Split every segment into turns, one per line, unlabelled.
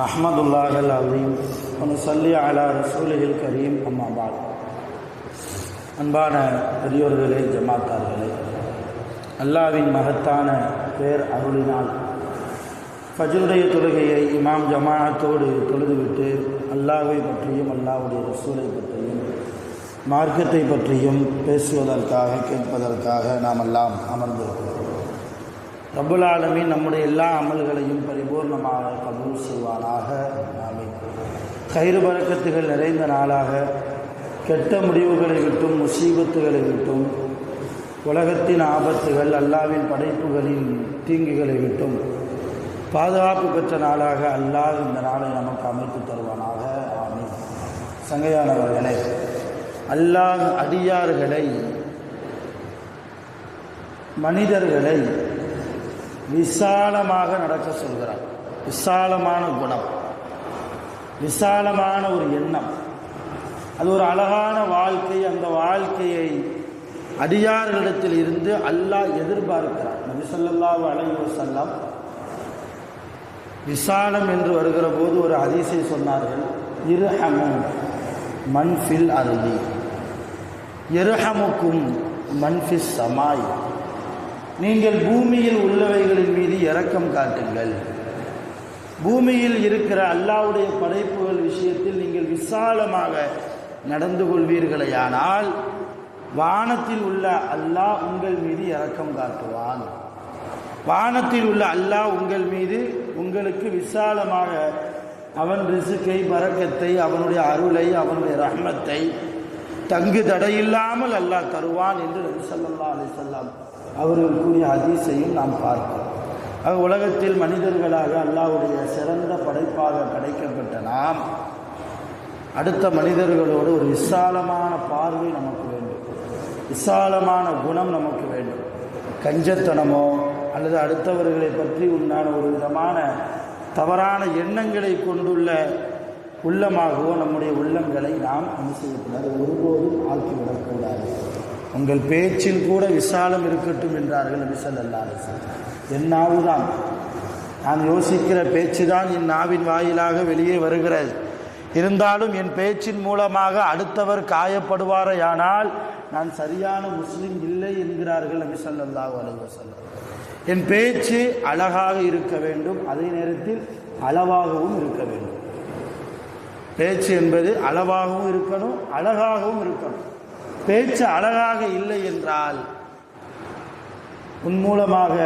நஹ்மதுல்லாஹில் அலீம் வனுஸல்லி அலா ரசூலில் கரீம். அம்மா பாத். அன்பான பெரியோர்களே, ஜமாத்தார்களே, அல்லாஹ்வின் மகத்தான பேர் அருளினால் ஃபஜ்ருடைய தொழுகையை இமாம் ஜமாஅத்தோடு தொழுதுவிட்டு அல்லாஹ்வை பற்றியும் அல்லாஹ்வுடைய ரசூலை பற்றியும் மார்க்கத்தை பற்றியும் பேசுவதற்காக கேட்பதற்காக நாம் எல்லாம் அமர்ந்திருக்கிறோம். ரப்புல் ஆலமீன் நம்முடைய எல்லா அமல்களையும் பரிபூர்ணமாக கபூல் செய்வானாக. ஆமீன். கயிறு பரக்கத்துகள் நிறைந்த நாளாக கெட்ட முடிவுகளை விட்டும் முசீபத்துகளை விட்டும் உலகத்தின் ஆபத்துகள் அல்லாஹ்வின் படைப்புகளின் தீங்குகளை விட்டும் பாதுகாப்பு பெற்ற நாளாக அல்லாஹ் இந்த நாளை நமக்கு அமைத்து தருவானாக. ஆமீன். சங்கையானவர்களே, அல்லாஹ் அடியார்களை, மனிதர்களை விசாலமாக நடக்க சொல்கிறார். விசாலமான குணம், விசாலமான ஒரு எண்ணம், அது ஒரு அழகான வாழ்க்கை. அந்த வாழ்க்கையை அடியார்களிடத்தில் இருந்து அல்லாஹ் எதிர்பார்க்கிறார். நபி ஸல்லல்லாஹு அலைஹி வஸல்லம் விசாலம் என்று வருகிற போது ஒரு ஹதீஸை சொன்னார்கள். இர்ஹமு மன் ஃபில் அர்தி யர்ஹமுக்கும் மன் ஃபிஸ் ஸமாய். நீங்கள் பூமியில் உள்ளவைகளின் மீது இரக்கம் காட்டுங்கள். பூமியில் இருக்கிற அல்லாஹ்வுடைய படைப்புகள் விஷயத்தில் நீங்கள் விசாலமாக நடந்து கொள்வீர்களேயானால் வானத்தில் உள்ள அல்லாஹ் உங்கள் மீது இரக்கம் காட்டுவான். வானத்தில் உள்ள அல்லாஹ் உங்கள் மீது உங்களுக்கு விசாலமாக அவன் ரிசுக்கை, பரக்கத்தை, அவனுடைய அருளை, அவனுடைய ரஹ்மத்தை தங்கு தடையில்லாமல் அல்லாஹ் தருவான் என்று நபி ஸல்லல்லாஹு அலைஹி வஸல்லம் அவர்கள் கூறிய ஹதீஸையும் நாம் பார்க்கிறோம். உலகத்தில் மனிதர்களாக அல்லாஹ்வுடைய சிறந்த படைப்பாக படைக்கப்பட்ட நாம் அடுத்த மனிதர்களோடு ஒரு விசாலமான பார்வை நமக்கு வேண்டும், விசாலமான குணம் நமக்கு வேண்டும். கஞ்சத்தனமோ அல்லது அடுத்தவர்களை பற்றி உண்டான ஒரு விதமான தவறான எண்ணங்களை கொண்டுள்ள உள்ளமாகவோ நம்முடைய உள்ளங்களை நாம் என்ன செய்யக்கூடாது, ஒருபோதும் ஆக்கிவிடக்கூடாது. உங்கள் பேச்சில் கூட விசாலம் இருக்கட்டும் என்றார்கள் நபி ஸல்லல்லாஹு அலைஹி வஸல்லம். என் நாவுதான், நான் யோசிக்கிற பேச்சு தான் என் நாவின் வாயிலாக வெளியே வருகிறது. இருந்தாலும் என் பேச்சின் மூலமாக அடுத்தவர் காயப்படுவாரையானால் நான் சரியான முஸ்லிம் இல்லை என்கிறார்கள் நபி ஸல்லல்லாஹு அலைஹி வஸல்லம். என் பேச்சு அழகாக இருக்க வேண்டும், அதே நேரத்தில் அளவாகவும் இருக்க வேண்டும். பேச்சு என்பது அளவாகவும் இருக்கணும், அழகாகவும் இருக்கணும். பேச்சு அழகாக இல்லை என்றால் உன் மூலமாக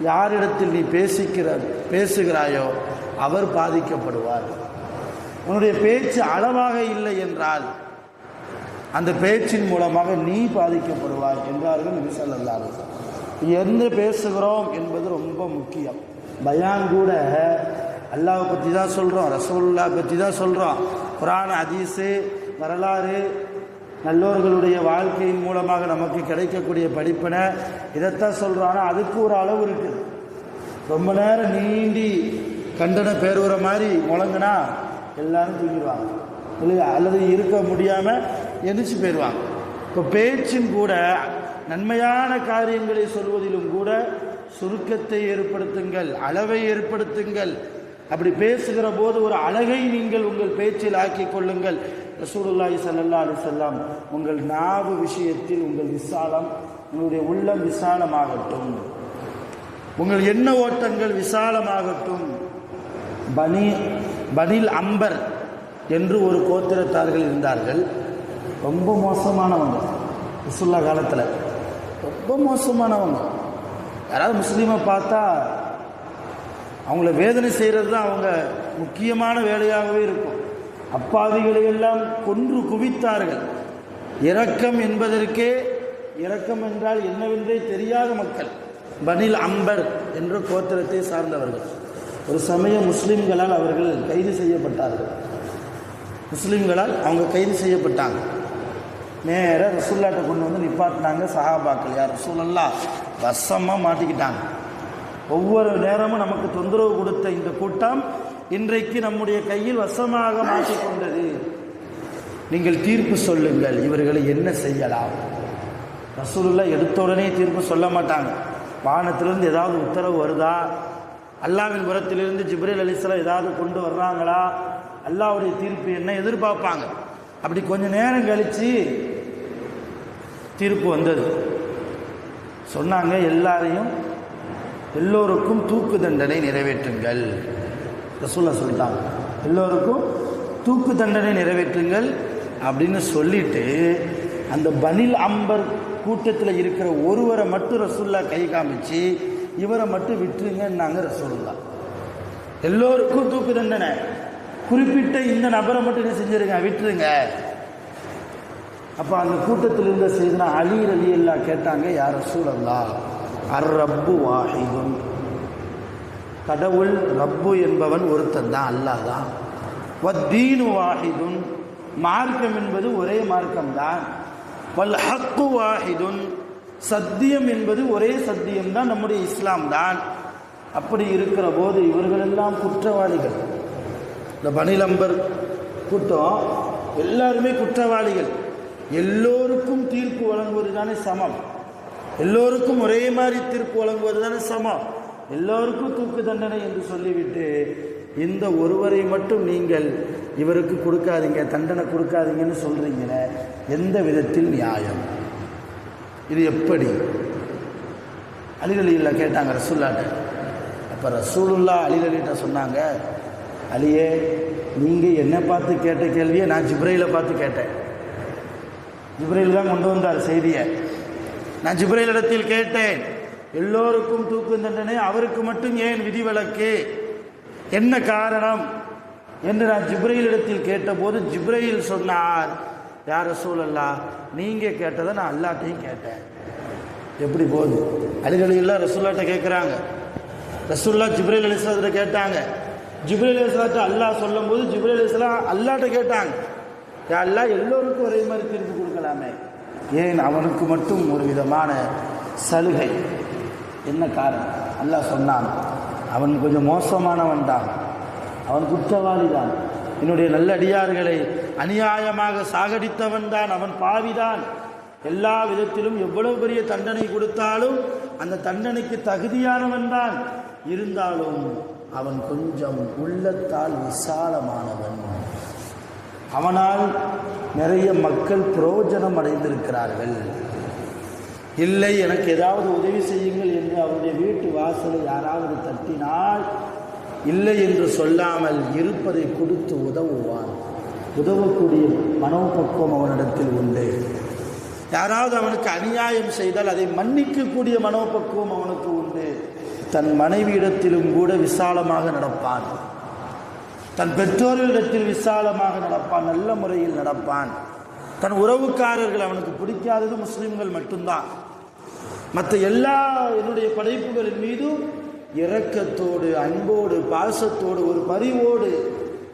யாரிடத்தில் நீ பேசுகிறாயோ அவர் பாதிக்கப்படுவார். உன்னுடைய பேச்சு அளவாக இல்லை என்றால் அந்த பேச்சின் மூலமாக நீ பாதிக்கப்படுவார் என்றார்கள் நபி ஸல்லல்லாஹு அலைஹி வஸல்லம். எந்த பேசுகிறோம் என்பது ரொம்ப முக்கியம். பயான் கூட அல்லாஹ்வை பற்றி தான் சொல்கிறோம், ரசூலுல்லாஹ் பற்றி தான் சொல்கிறோம். குர்ஆன், ஹதீஸு, வரலாறு, நல்லோர்களுடைய வாழ்க்கையின் மூலமாக நமக்கு கிடைக்கக்கூடிய படிப்பினை இதைத்தான் சொல்கிறோம். ஆனால் அதுக்கு ஒரு அளவு இருக்குது. ரொம்ப நேரம் நீண்டி கண்டன பேருகிற மாதிரி முழங்குனா எல்லாரும் தூங்கிடுவாங்க இல்லையா, அல்லது இருக்க முடியாமல் எந்திரிச்சு போயிடுவாங்க. இப்போ பேச்சின் கூட நன்மையான காரியங்களை சொல்வதிலும் கூட சுருக்கத்தை ஏற்படுத்துங்கள், அளவை ஏற்படுத்துங்கள். அப்படி பேசுகிற போது ஒரு அழகை நீங்கள் உங்கள் பேச்சில் ஆக்கிக் கொள்ளுங்கள். ரசூலுல்லாஹி ஸல்லல்லாஹு அலைஹி வஸல்லம் உங்கள் நாவு விஷயத்தில் உங்கள் விசாலம், உங்களுடைய உள்ளம் விசாலமாகட்டும், உங்கள் எண்ண ஓட்டங்கள் விசாலமாகட்டும். பனில் அம்பர் என்று ஒரு கோத்திரத்தார்கள் இருந்தார்கள். ரொம்ப மோசமானவங்க, ரசூலுல்லாஹ் காலத்தில் ரொம்ப மோசமானவங்க. யாராவது முஸ்லீமை பார்த்தா அவங்கள வேதனை செய்கிறது தான் அவங்க முக்கியமான வேலையாகவே இருக்கும். அப்பாவிகளை எல்லாம் கொன்று குவித்தார்கள். இரக்கம் என்பதற்கே, இரக்கம் என்றால் என்னவென்றே தெரியாத மக்கள் பனில் அம்பர் என்ற கோத்திரத்தை சார்ந்தவர்கள். ஒரு சமயம் முஸ்லீம்களால் அவர்கள் கைது செய்யப்பட்டார்கள். முஸ்லீம்களால் அவங்க கைது செய்யப்பட்டாங்க. நேராக ரசூலுல்லாஹ்ட்ட கொண்டு வந்து நிப்பாட்டினாங்க சஹாபாக்கள். யார் ரசூலல்லாஹ் வசமாக மாட்டிக்கிட்டாங்க. ஒவ்வொரு நேரமும் நமக்கு தொந்தரவு கொடுத்த இந்த கூட்டம் இன்றைக்கு நம்முடைய கையில் வசமாக மாட்டிக்கொண்டது. நீங்கள் தீர்ப்பு சொல்லுங்கள், இவர்களை என்ன செய்யலாம்? ரசூலுல்லாஹ் எடுத்த உடனே தீர்ப்பு சொல்ல மாட்டாங்க. வானத்திலிருந்து ஏதாவது உத்தரவு வருதா, அல்லாஹ்வின் புறத்திலிருந்து ஜிப்ரீல் அலைஹிஸ்ஸலாம் ஏதாவது கொண்டு வர்றாங்களா, அல்லாஹ்வுடைய தீர்ப்பு என்ன எதிர்பார்ப்பாங்க. அப்படி கொஞ்ச நேரம் கழித்து தீர்ப்பு வந்தது. சொன்னாங்க, எல்லோருக்கும் தூக்கு தண்டனை நிறைவேற்றுங்கள். ரசூலுல்லாஹ் சொல்லிட்டாங்க, எல்லோருக்கும் தூக்கு தண்டனை நிறைவேற்றுங்கள் அப்படின்னு சொல்லிட்டு அந்த பனில் அம்பர் கூட்டத்தில் இருக்கிற ஒருவரை மட்டும் ரசூலுல்லாஹ் கை காமிச்சு இவரை மட்டும் விட்டுருங்கன்னாங்க ரசூலுல்லாஹ். எல்லோருக்கும் தூக்கு தண்டனை, குறிப்பிட்ட இந்த நபரை மட்டும் என்ன செஞ்சிருங்க, விட்டுருங்க. அப்போ அந்த கூட்டத்தில் இருந்த செய்தனா அலி ரலியல்லாஹு கேட்டாங்க, யா ரசூலல்லாஹ், அர் ரப்பு வாஹிதுன், கடவுள் ரப்பு என்பவன் ஒருத்தன் தான், அல்லாஹ் தான். வத்தீனு வாஹிதுன், மார்க்கம் என்பது ஒரே மார்க்கம்தான். வல் ஹக்கு வாஹிதுன், சத்தியம் என்பது ஒரே சத்தியம்தான், நம்முடைய இஸ்லாம் தான். அப்படி இருக்கிற போது இவர்களெல்லாம் குற்றவாளிகள். இந்த பனிலம்பர் கூட்டம் எல்லாருமே குற்றவாளிகள். எல்லோருக்கும் தீர்ப்பு வழங்குவது தானே சமம், எல்லோருக்கும் ஒரே மாதிரி தீர்ப்பு வழங்குவது தானே சமம், எல்லோருக்கும் தூக்கு தண்டனை என்று சொல்லிவிட்டு இந்த ஒருவரை மட்டும் நீங்கள் இவருக்கு கொடுக்காதீங்க, தண்டனை கொடுக்காதீங்கன்னு சொல்றீங்களே, எந்த விதத்தில் நியாயம்? இது எப்படி? அலி ரலியல்லாஹு கேட்டாங்க ரசூலுல்லாஹ்ட்ட. அப்போ ரசூலுல்லாஹ் அலி ரலியல்லாஹு சொன்னாங்க, அலியே, நீங்கள் என்னை பார்த்து கேட்ட கேள்வியை நான் ஜிப்ரைலை பார்த்து கேட்டேன். ஜிப்ரைல் தான் கொண்டு வந்தார் செய்தியை. நான் ஜிப்ரைல் இடத்தில் கேட்டேன், எல்லோருக்கும் தூக்கு தண்டனை, அவருக்கு மட்டும் ஏன் விதிவிலக்கு, என்ன காரணம் என்று நான் ஜிப்ரைல் இடத்தில் கேட்டபோது ஜிப்ரைல் சொன்னார், யா ரசூலல்லாஹ், நீங்கள் கேட்டதை நான் அல்லாஹ்ட்டையும் கேட்டேன். எப்படி போகுது? அலி ரலியல்லாஹு ரசூலுல்லாஹ்ட்ட கேட்குறாங்க, ரசூலுல்லாஹ் ஜிப்ரைல் அலைஹிஸ்ஸலாத்தை கேட்டாங்க. ஜிப்ரீல் அலைஹிஸ்ஸலாத்தை அல்லாஹ் சொல்லும் போது ஜிப்ரீல் அலைஹிஸ்ஸலாம் அல்லாஹ்ட்ட கேட்டாங்க, யா அல்லாஹ், எல்லோருக்கும் ஒரே மாதிரி தீர்ப்பு கொடுக்கலாமே, ஏன் அவனுக்கு மட்டும் ஒரு விதமான சலுகை, என்ன காரணம்? அல்லாஹ் சொன்னான், அவன் கொஞ்சம் மோசமானவன் தான், அவன் குற்றவாளி தான், என்னுடைய நல்லடியார்களை அநியாயமாக சாகடித்தவன் தான், அவன் பாவிதான், எல்லா விதத்திலும் எவ்வளவு பெரிய தண்டனை கொடுத்தாலும் அந்த தண்டனைக்கு தகுதியானவன் தான், இருந்தாலும் அவன் கொஞ்சம் உள்ளத்தால் விசாலமானவன், அவனால் நிறைய மக்கள் பிரயோஜனம் அடைந்திருக்கிறார்கள். இல்லை, எனக்கு ஏதாவது உதவி செய்யுங்கள் என்று அவருடைய வீட்டு வாசலை யாராவது தட்டினால் இல்லை என்று சொல்லாமல் இருப்பதை கொடுத்து உதவுவான். உதவக்கூடிய மனோபக்குவம் அவனிடத்தில் உண்டு. யாராவது அவனுக்கு அநியாயம் செய்தால் அதை மன்னிக்கக்கூடிய மனோபக்குவம் அவனுக்கு உண்டு. தன் மனைவியிடத்திலும் கூட விசாலமாக நடப்பான், தன் பெற்றோர்களிடத்தில் விசாலமாக நடப்பான், நல்ல முறையில் நடப்பான். தன் உறவுக்காரர்கள், அவனுக்கு பிடிக்காதது முஸ்லிம்கள் மட்டும்தான், மற்ற எல்லா என்னுடைய படைப்புகளின் மீதும் இரக்கத்தோடு, அன்போடு, பாசத்தோடு, ஒரு பரிவோடு,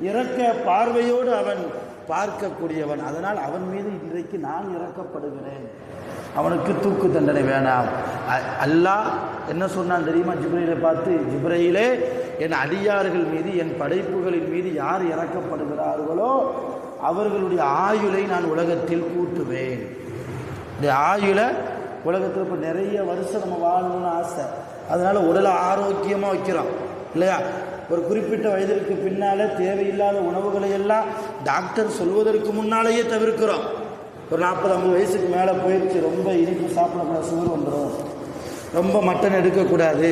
இரக்க பார்வையோடு அவன் பார்க்கக்கூடியவன். அதனால் அவன் மீது இன்றைக்கு நான் இரக்கப்படுகிறேன், அவனுக்கு தூக்கு தண்டனை வேணாம். அல்லாஹ் என்ன சொன்னான் தெரியுமா? ஜிப்ரீலை பார்த்து, ஜிப்ரீலே, என் அடியார்கள் மீது, என் படைப்புகளின் மீது யார் இறக்கப்படுகிறார்களோ அவர்களுடைய ஆயுளை நான் உலகத்தில் கூட்டுவேன். இந்த ஆயுளை உலகத்தில் இப்போ நிறைய வருஷம் நம்ம வாழணும்னு ஆசை, அதனால் உடலை ஆரோக்கியமாக வைக்கிறோம் இல்லையா? ஒரு குறிப்பிட்ட வயதிற்கு பின்னால் தேவையில்லாத உணவுகளை எல்லாம் டாக்டர் சொல்வதற்கு முன்னாலேயே தவிர்க்கிறோம். ஒரு 40-50 வயசுக்கு மேலே போயிடுச்சு, ரொம்ப இனிப்பு சாப்பிடக்கூடாது, சுகர் வந்துடும், ரொம்ப மட்டன் எடுக்கக்கூடாது,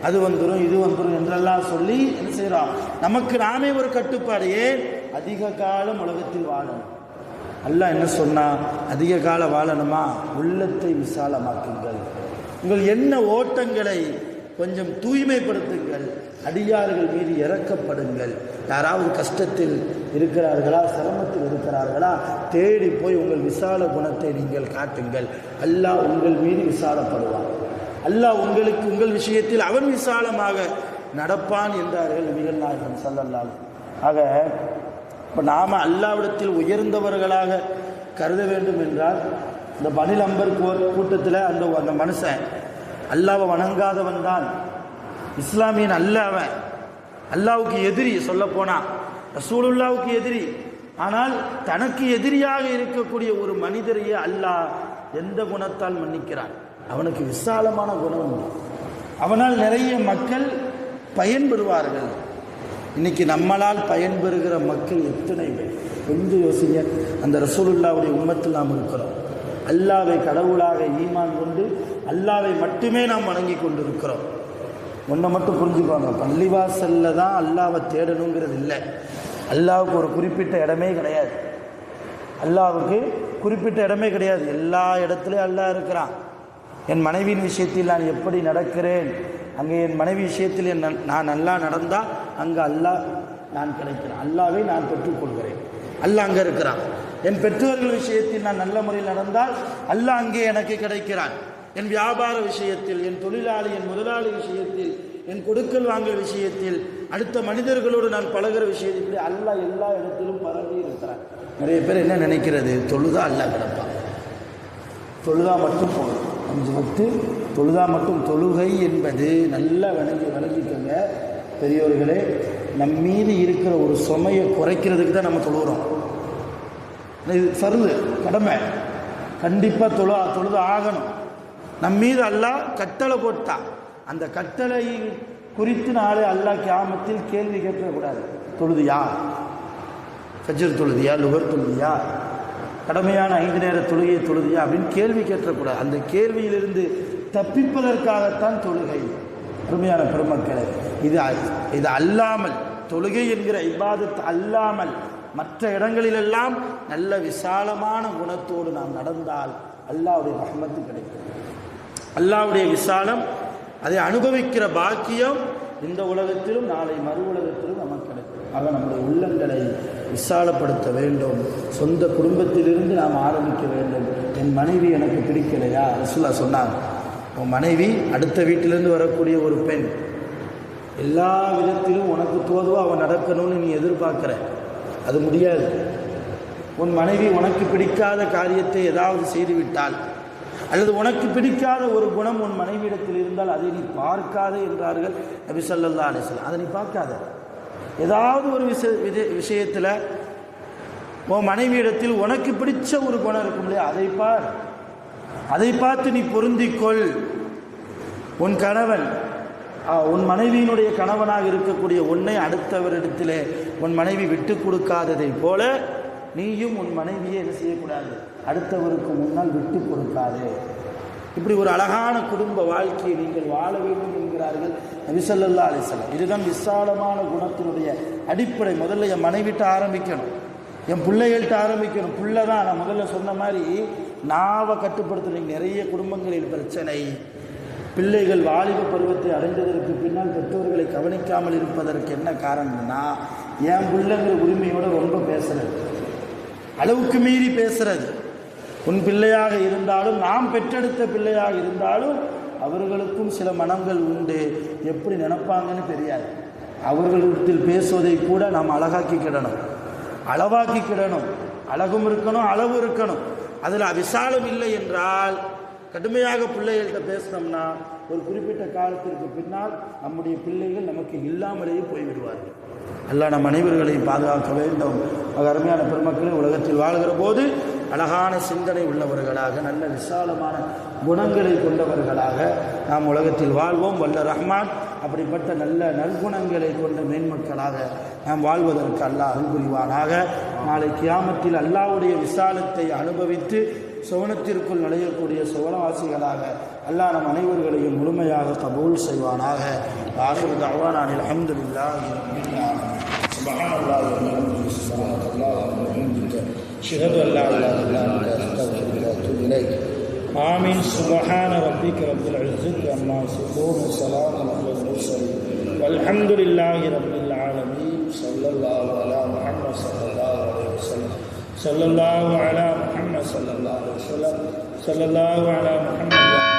அது வந்துடும், இது வந்துடும் என்றெல்லாம் சொல்லி என்ன செய்கிறோம்? நமக்கு நாமே ஒரு கட்டுப்பாடு. ஏன்? அதிக காலம் உலகத்தில் வாழணும். அல்லாஹ் என்ன சொன்னால், அதிக காலம் வாழணுமா? உள்ளத்தை விசாலமாக்குங்கள், உங்கள் எண்ண ஓட்டங்களை கொஞ்சம் தூய்மைப்படுத்துங்கள், அடியார்கள் மீது இறக்கப்படுங்கள். யாராவது கஷ்டத்தில் இருக்கிறார்களா, சிரமத்தில் இருக்கிறார்களா, தேடி போய் உங்கள் விசால குணத்தை நீங்கள் காட்டுங்கள். அல்லாஹ் உங்கள் மீது விசாலப்படுவான், அல்லாஹ் உங்களுக்கு உங்கள் விஷயத்தில் அவன் விசாலமாக நடப்பான் என்றார்கள் நபிகள் நாயகம் ஸல்லல்லாஹு அலைஹி வஸல்லம். ஆக இப்போ நாம் அல்லாஹ்விடத்தில் உயர்ந்தவர்களாக கருத வேண்டும் என்றால், இந்த பனில் அம்பர் கூட்டத்தில் அந்த மனுஷன் அல்லாஹ்வை வணங்காதவன் தான், இஸ்லாமியன் அல்ல, அவன் அல்லாஹ்வுக்கு எதிரி, சொல்லப்போனால் ரசூலுல்லாஹ்வுக்கு எதிரி. ஆனால் தனக்கு எதிரியாக இருக்கக்கூடிய ஒரு மனிதரையே அல்லாஹ் எந்த குணத்தால் மன்னிக்கிறான்? அவனுக்கு விசாலமான குணம் உண்டு. அவனால் நிறைய மக்கள் பயன்பெறுவார்கள். இன்னைக்கு நம்மளால் பயன்பெறுகிற மக்கள் எத்தனை பேர்? கொஞ்சம் யோசிங்க. அந்த ரசூலுல்லாவுடைய உம்மத்தில் நாம் இருக்கிறோம். அல்லாவை கடவுளாக ஈமான் கொண்டு அல்லாவை மட்டுமே நாம் வணங்கி கொண்டு இருக்கிறோம். ஒன்றை மட்டும் புரிஞ்சுக்குவாங்க, பள்ளிவாசல்ல தான் அல்லாவை தேடணுங்கிறது இல்லை. அல்லாவுக்கு ஒரு குறிப்பிட்ட இடமே கிடையாது. அல்லாவுக்கு குறிப்பிட்ட இடமே கிடையாது. எல்லா இடத்துலையும் அல்லாஹ் இருக்கிறான். என் மனைவியின் விஷயத்தில் நான் எப்படி நடக்கிறேன், அங்கே என் மனைவி விஷயத்தில் நான் நல்லா நடந்தால் அங்கே அல்லாஹ் நான் கிடைக்கிறேன், அல்லாவை நான் பெற்றுக்கொள்கிறேன், அல்லாஹ் அங்கே இருக்கிறான். என் பெற்றோர்கள் விஷயத்தில் நான் நல்ல முறையில் நடந்தால் அல்லாஹ் அங்கே எனக்கு கிடைக்கிறான். என் வியாபார விஷயத்தில், என் தொழிலாளி, என் முதலாளி விஷயத்தில், என் கொடுக்கல் வாங்கல் விஷயத்தில், அடுத்த மனிதர்களோடு நான் பழகிற விஷயத்தில், இப்படி அல்லாஹ் எல்லா இடத்திலும் பரவி இருக்கிறான். நிறைய பேர் என்ன நினைக்கிறது, தொழுதா அல்லாஹ் கிடப்பான், தொழுதா மட்டும் போதும், 5 வக்து தொழுதா மட்டும். தொழுகை என்பது நல்லா விளங்கிக்கோங்க பெரியோர்களே. நம் மீது இருக்கிற ஒரு சுமையை குறைக்கிறதுக்கு தான் நம்ம தொழுகிறோம். இது ஃபர்து, கடமை, கண்டிப்பாக தொழுது ஆகணும். நம் மீது அல்லாஹ் கட்டளை போட்டான். அந்த கட்டளை குறித்து நாளை அல்லாஹ் கியாமத்தில் கேள்வி கேட்கக்கூடாது. தொழுதியா, ஃபஜ்ர் தொழுதியா, லுகர் தொழுதியா, கடமையான 5 நேர தொழுகையை தொழுதியா அப்படின்னு கேள்வி கேட்கக்கூடாது. அந்த கேள்வியிலிருந்து தப்பிப்பதற்காகத்தான் தொழுகை. அருமையான பெருமக்களை, இது அல்லாமல், தொழுகை என்கிற இபாதத் அல்லாமல் மற்ற இடங்களிலெல்லாம் நல்ல விசாலமான குணத்தோடு நாம் நடந்தால் அல்லாஹ்வுடைய ரஹ்மத்து கிடைக்கும். அல்லாஹ்வுடைய விசாலம், அதை அனுபவிக்கிற பாக்கியம் இந்த உலகத்திலும் நாளை மறு உலகத்திலும் நமக்கு கிடைக்கும். ஆக நம்முடைய உள்ளங்களை விசாலப்படுத்த வேண்டும். சொந்த குடும்பத்திலிருந்து நாம் ஆரம்பிக்க வேண்டும். என் மனைவி எனக்கு பிடிக்கலையா, ரசூலுல்லாஹ் சொன்னாங்க, உன் மனைவி அடுத்த வீட்டிலிருந்து வரக்கூடிய ஒரு பெண், எல்லா விதத்திலும் உனக்கு தோதுவா அவன் நடக்கணும்னு நீ எதிர்பார்க்குற, அது முடியாது. உன் மனைவி உனக்கு பிடிக்காத காரியத்தை ஏதாவது செய்துவிட்டால், அல்லது உனக்கு பிடிக்காத ஒரு குணம் உன் மனைவியிடத்தில் இருந்தால் அதை நீ பார்க்காதே என்றார்கள் நபி ஸல்லல்லாஹு அலைஹி வஸல்லம். அதை நீ பார்க்காத. ஏதாவது ஒரு விஷயத்தில் உன் மனைவியிடத்தில் உனக்கு பிடிச்ச ஒரு குணம் இருக்கும் இல்லையா, அதை பார்த்து நீ பொருந்திக்கொள். உன் கணவன், உன் மனைவியினுடைய கணவனாக இருக்கக்கூடிய உன்னை அடுத்தவரிடத்திலே உன் மனைவி விட்டு கொடுக்காததை போல நீயும் உன் மனைவியை என்ன செய்யக்கூடாது, அடுத்தவருக்கு முன்னால் விட்டு கொடுக்காது. இப்படி ஒரு அழகான குடும்ப வாழ்க்கையை நீங்கள் வாழ வேண்டும் என்கிறார்கள் நபி ஸல்லல்லாஹு அலைஹி வஸல்லம். இதுதான் விசாலமான குணத்தினுடைய அடிப்படை. முதல்ல என் மனைவிட்ட ஆரம்பிக்கணும், என் பிள்ளைகள்கிட்ட ஆரம்பிக்கணும். பிள்ளை தான் நான் முதல்ல சொன்ன மாதிரி நாவை கட்டுப்படுத்துறீங்க. நிறைய குடும்பங்களில் பிரச்சனை, பிள்ளைகள் வாலிப பருவத்தை அடைந்ததற்கு பின்னால் பெற்றோர்களை கவனிக்காமல் இருப்பதற்கு என்ன காரணம்னா, என் பிள்ளைங்கிற உரிமையோடு ரொம்ப பேசுறது, அளவுக்கு மீறி பேசுறது. உன் பிள்ளையாக இருந்தாலும், நாம் பெற்றெடுத்த பிள்ளையாக இருந்தாலும் அவர்களுக்கும் சில மனங்கள் உண்டு. எப்படி நினைப்பாங்கன்னு தெரியாது. அவர்களிடத்தில் பேசுவதை கூட நாம் அழகாக்கிக்கிடணும், அளவாக்கிக்கிடணும். அழகும் இருக்கணும், அளவு இருக்கணும். அதில் விசாலம் இல்லை என்றால், கடுமையாக பிள்ளைகள்கிட்ட பேசினோம்னா ஒரு குறிப்பிட்ட காலத்திற்கு பின்னால் நம்முடைய பிள்ளைகள் நமக்கு இல்லாமலேயே போய்விடுவார்கள். அல்லாஹ் நம் அனைவர்களையும் பாதுகாக்க வேண்டும். அருமையான பெருமக்களை, உலகத்தில் வாழ்கிற போது அழகான சிந்தனை உள்ளவர்களாக, நல்ல விசாலமான குணங்களை கொண்டவர்களாக நாம் உலகத்தில் வாழ்வோம். வல்ல ரஹ்மான் அப்படிப்பட்ட நல்ல நற்குணங்களை கொண்ட மேன்மக்களாக நாம் வாழ்வதற்கு அல்லாஹ் அருள் புரிவானாக. நாளை கியாமத்தில் அல்லாஹ்வுடைய விசாலத்தை அனுபவித்து சுவனத்திற்குள் நுழையக்கூடிய சுவனவாசிகளாக அல்லாஹ் நம் அனைவர்களையும் முழுமையாக கபூல் செய்வானாக. ஆகிரு தஅவானா அல்ஹம்துலில்லாஹி ரப்பில் ஆலமீன். சுப்ஹானல்லாஹி வ பிஹம்திஹி, சுப்ஹானல்லாஹி வ பிஹம்திஹி, அஷ்ஹது அன் லா இலாஹா இல்லா அன்த, அஸ்தக்ஃபிருக வ அத்தூபு இலைக். ஆமீன். சுப்ஹான ரப்பிக ரப்பில் இஸ்ஸத்தி அம்மா யசிஃபூன், வ ஸலாமுன் அலல் முர்ஸலீன், வல்ஹம்துலில்லாஹி ரப்பில் ஆலமீன். ஸல்லல்லாஹு அலா முஹம்மத் ஸல்லல்லாஹு அலைஹி வஸல்லம். صلى الله على محمد صلى الله عليه وسلم. صلى الله على محمد.